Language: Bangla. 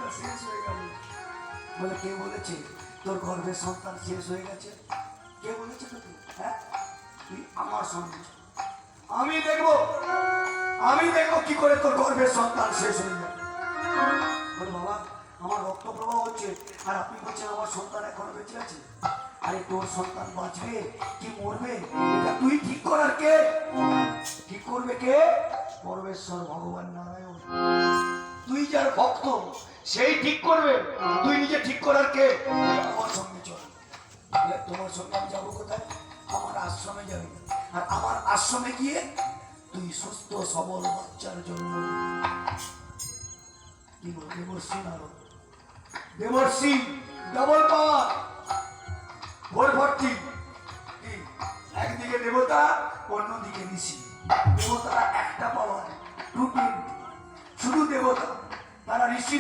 সন্তানটা শেষ হয়ে গেল। বলে কে বলেছে তোর গর্ভের সন্তান শেষ হয়ে গেছে? কে বলেছে তোকে? হ্যাঁ, তুই আমার সঙ্গে আমি দেখবো কি করে তোর গর্ভের সন্তান শেষ হয়ে যাবে। বলে বাবা আমার রক্ত প্রবাহ হচ্ছে আর আপনি বলছেন আমার সন্তান এখনো বেঁচে আছে। আরে তোর সন্তান বাঁচবে কি মরবে এটা তুই ঠিক করার কে? ঠিক করবে কে? পরমেশ্বর ভগবান নারায়ণ। তুই যার ভক্ত সেই ঠিক করবে, তুই নিজে ঠিক করার কে? আমার সঙ্গে চল। তোমার সঙ্গে আমি যাবো কোথায়? আমার আশ্রমে যাবি, আর আমার আশ্রমে গিয়ে তুই সুস্থ সবল বাচ্চার জন্য কি বল দেবর্ষি নারদ, দেবর্ষি ডবল পাওয়ার ভোর ভর্তি। একদিকে দেবতা অন্যদিকে ঋষি। দেবতারা একটা পাওয়ার, শুধু দেবতা, তারা ঋষি